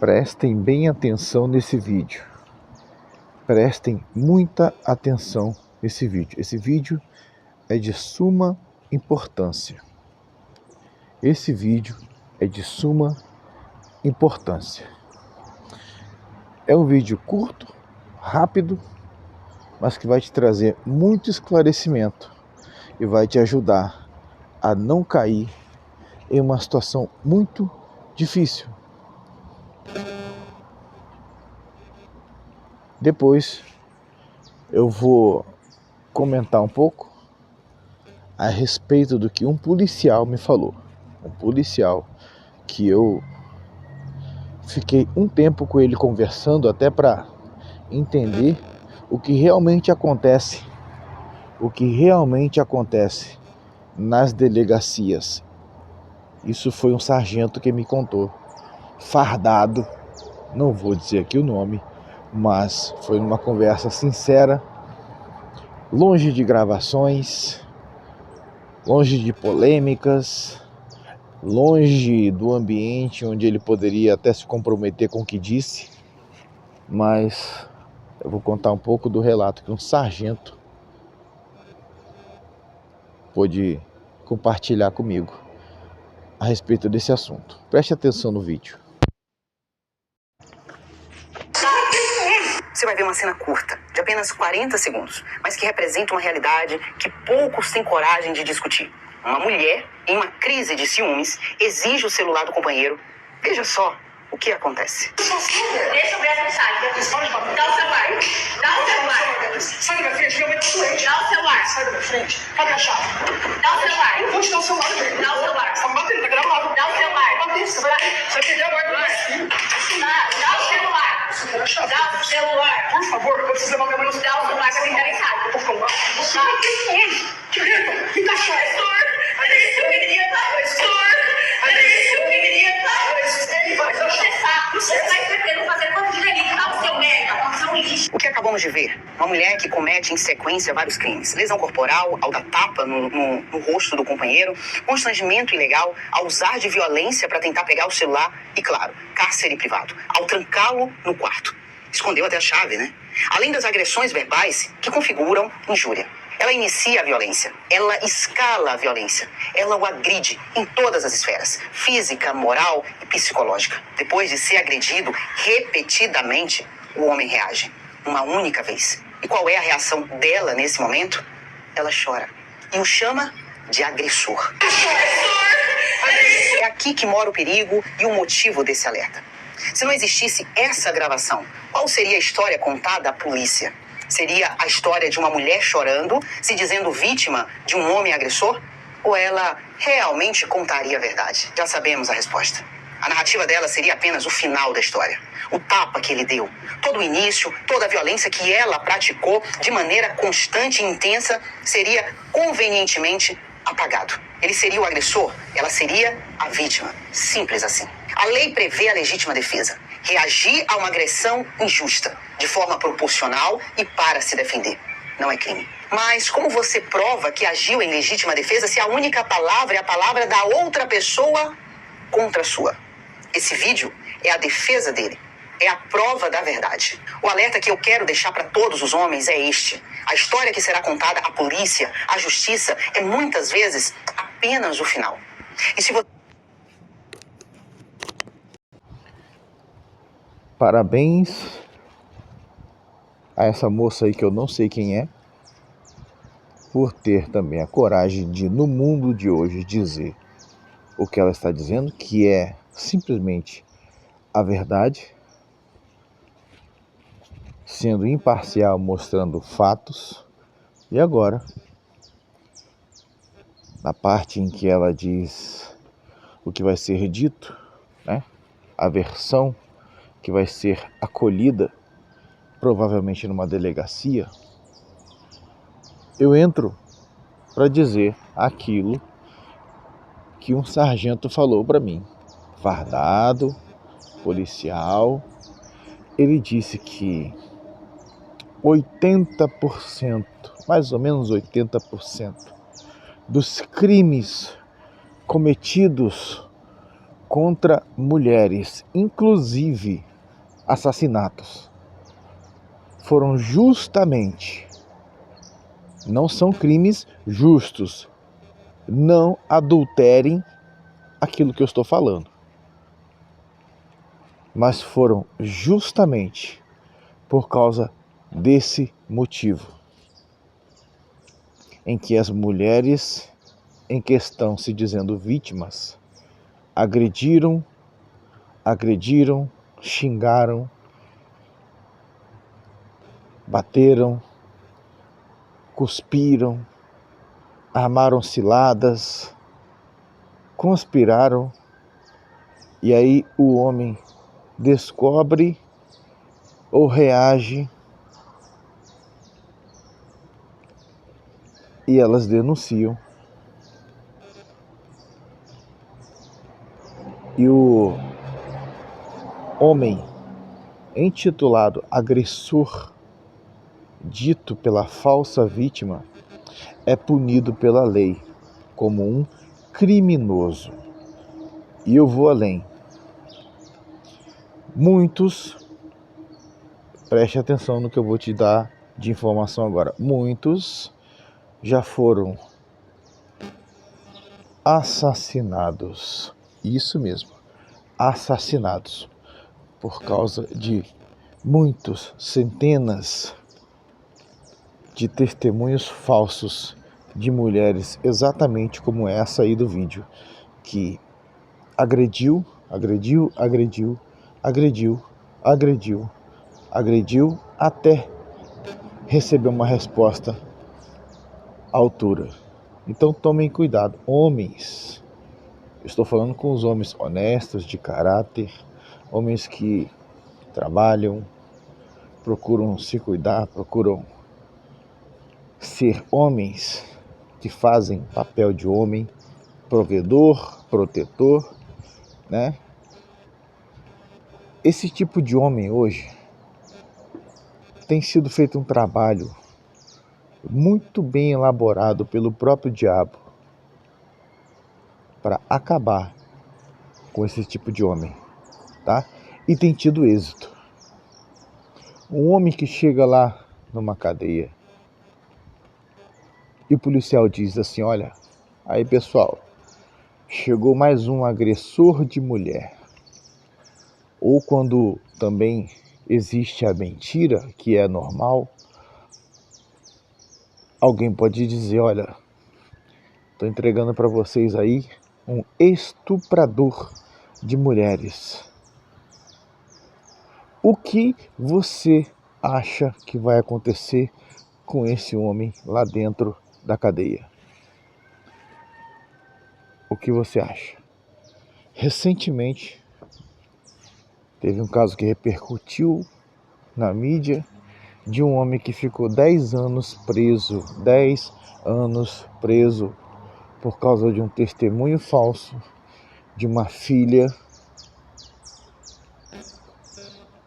Prestem bem atenção nesse vídeo. Prestem muita atenção nesse vídeo. Esse vídeo é de suma importância. Esse vídeo é de suma importância. É um vídeo curto, rápido, mas que vai te trazer muito esclarecimento e vai te ajudar a não cair em uma situação muito difícil. Depois eu vou comentar um pouco a respeito do que um policial me falou. Um policial que eu fiquei um tempo com ele conversando até para entender o que realmente acontece. O que realmente acontece nas delegacias. Isso foi um sargento que me contou. Fardado, não vou dizer aqui o nome, mas foi numa conversa sincera, longe de gravações, longe de polêmicas, longe do ambiente onde ele poderia até se comprometer com o que disse, mas eu vou contar um pouco do relato que um sargento pôde compartilhar comigo a respeito desse assunto. Preste atenção no vídeo. Você vai ver uma cena curta, de apenas 40 segundos, mas que representa uma realidade que poucos têm coragem de discutir. Uma mulher, em uma crise de ciúmes, exige o celular do companheiro. Veja só o que acontece. Deixa eu ver essa mensagem. Dá o celular. Dá o celular. Sai da minha frente, minha mãe tá doente. Dá o celular. Sai da minha frente. Cadê a chave? Dá o celular. Eu vou te dar o celular, velho. Dá o celular. Você tá me batendo, tá gravado. Dá o celular. Bater, você vai perder a guarda do meu filho. Dá o celular. Você quer a chave? Dá o celular. Por favor, eu preciso levar minha mãe no hospital. Dá o celular pra quem tá em casa. Por favor. Você não tem onde? Que reta? Me dá a chave. O que acabamos de ver? Uma mulher que comete em sequência vários crimes. Lesão corporal, ao dar tapa no rosto do companheiro, constrangimento ilegal, ao usar de violência para tentar pegar o celular e, claro, cárcere privado, ao trancá-lo no quarto. Escondeu até a chave, né? Além das agressões verbais que configuram injúria. Ela inicia a violência, ela escala a violência, ela o agride em todas as esferas, física, moral e psicológica. Depois de ser agredido repetidamente, o homem reage, uma única vez. E qual é a reação dela nesse momento? Ela chora e o chama de agressor. É aqui que mora o perigo e o motivo desse alerta. Se não existisse essa gravação, qual seria a história contada à polícia? Seria a história de uma mulher chorando, se dizendo vítima de um homem agressor? Ou ela realmente contaria a verdade? Já sabemos a resposta. A narrativa dela seria apenas o final da história. O tapa que ele deu, todo o início, toda a violência que ela praticou de maneira constante e intensa seria convenientemente apagado. Ele seria o agressor, ela seria a vítima. Simples assim. A lei prevê a legítima defesa. Reagir a uma agressão injusta, de forma proporcional e para se defender. Não é crime. Mas como você prova que agiu em legítima defesa se a única palavra é a palavra da outra pessoa contra a sua? Esse vídeo é a defesa dele. É a prova da verdade. O alerta que eu quero deixar para todos os homens é este. A história que será contada à polícia, à justiça, é muitas vezes apenas o final. E se você... Parabéns a essa moça aí que eu não sei quem é, por ter também a coragem de, no mundo de hoje, dizer o que ela está dizendo, que é simplesmente a verdade, sendo imparcial, mostrando fatos. E agora, na parte em que ela diz o que vai ser dito, né? A versão que vai ser acolhida, provavelmente numa delegacia, eu entro para dizer aquilo que um sargento falou para mim, fardado, policial. Ele disse que 80%, mais ou menos 80%, dos crimes cometidos contra mulheres, inclusive assassinatos, foram justamente, não são crimes justos. Não adulterem aquilo que eu estou falando. Mas foram justamente por causa desse motivo, em que as mulheres em questão, se dizendo vítimas, agrediram, xingaram, bateram, cuspiram, armaram ciladas, conspiraram, e aí o homem descobre ou reage e elas denunciam. E o homem intitulado agressor, dito pela falsa vítima, é punido pela lei como um criminoso. E eu vou além. Muitos, preste atenção no que eu vou te dar de informação agora, muitos já foram assassinados. Isso mesmo, assassinados por causa de muitos, centenas de testemunhos falsos de mulheres, exatamente como essa aí do vídeo, que agrediu até receber uma resposta à altura. Então tomem cuidado, homens. Eu estou falando com os homens honestos, de caráter, homens que trabalham, procuram se cuidar, procuram ser homens que fazem papel de homem, provedor, protetor, né? Esse tipo de homem hoje tem sido feito um trabalho muito bem elaborado pelo próprio diabo para acabar com esse tipo de homem, tá? E tem tido êxito. Um homem que chega lá numa cadeia e o policial diz assim: olha, aí pessoal, chegou mais um agressor de mulher. Ou quando também existe a mentira, que é normal, alguém pode dizer: olha, estou entregando para vocês aí um estuprador de mulheres. O que você acha que vai acontecer com esse homem lá dentro da cadeia? O que você acha? Recentemente, teve um caso que repercutiu na mídia de um homem que ficou 10 anos preso por causa de um testemunho falso de uma filha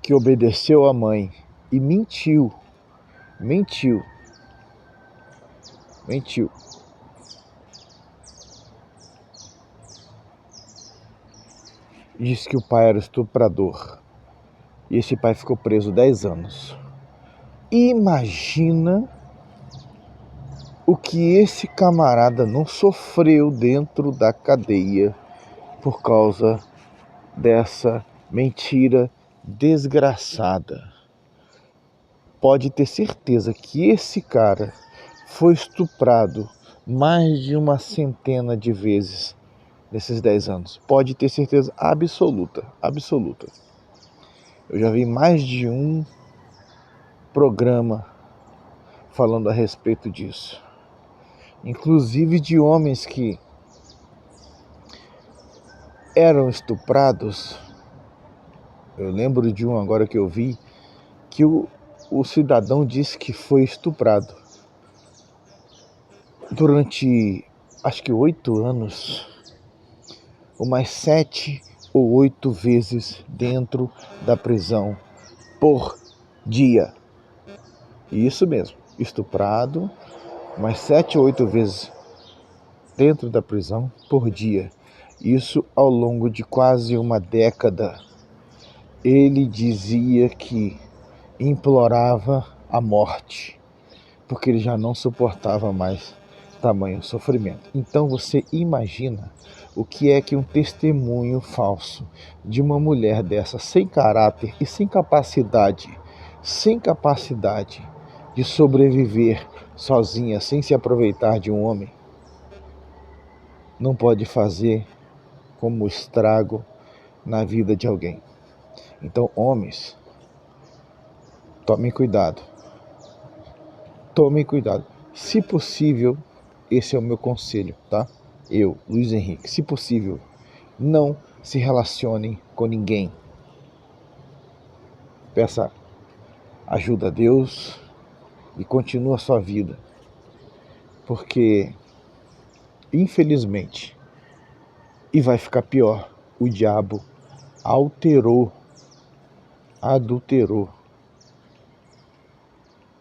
que obedeceu à mãe e mentiu. Disse que o pai era estuprador. E esse pai ficou preso 10 anos. Imagina o que esse camarada não sofreu dentro da cadeia por causa dessa mentira desgraçada. Pode ter certeza que esse cara foi estuprado mais de uma centena de vezes nesses 10 anos. Pode ter certeza absoluta. Eu já vi mais de um programa falando a respeito disso. Inclusive de homens que eram estuprados. Eu lembro de um agora que eu vi, que o cidadão disse que foi estuprado durante, acho que 8 anos, umas 7 ou 8 vezes dentro da prisão por dia. Isso mesmo, estuprado umas 7 ou 8 vezes dentro da prisão por dia. Isso ao longo de quase uma década. Ele dizia que implorava a morte, porque ele já não suportava mais tamanho sofrimento. Então você imagina o que é que um testemunho falso de uma mulher dessa, sem caráter e sem capacidade de sobreviver sozinha, sem se aproveitar de um homem, não pode fazer como estrago na vida de alguém. Então, homens, tomem cuidado. Tomem cuidado. Se possível, esse é o meu conselho, tá? Eu, Luiz Henrique, se possível, não se relacionem com ninguém. Peça ajuda a Deus e continue a sua vida. Porque, infelizmente, e vai ficar pior, o diabo adulterou,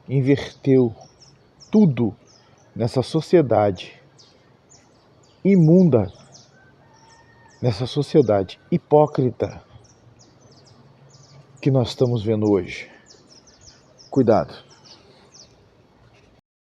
inverteu tudo nessa sociedade imunda, nessa sociedade hipócrita que nós estamos vendo hoje. Cuidado.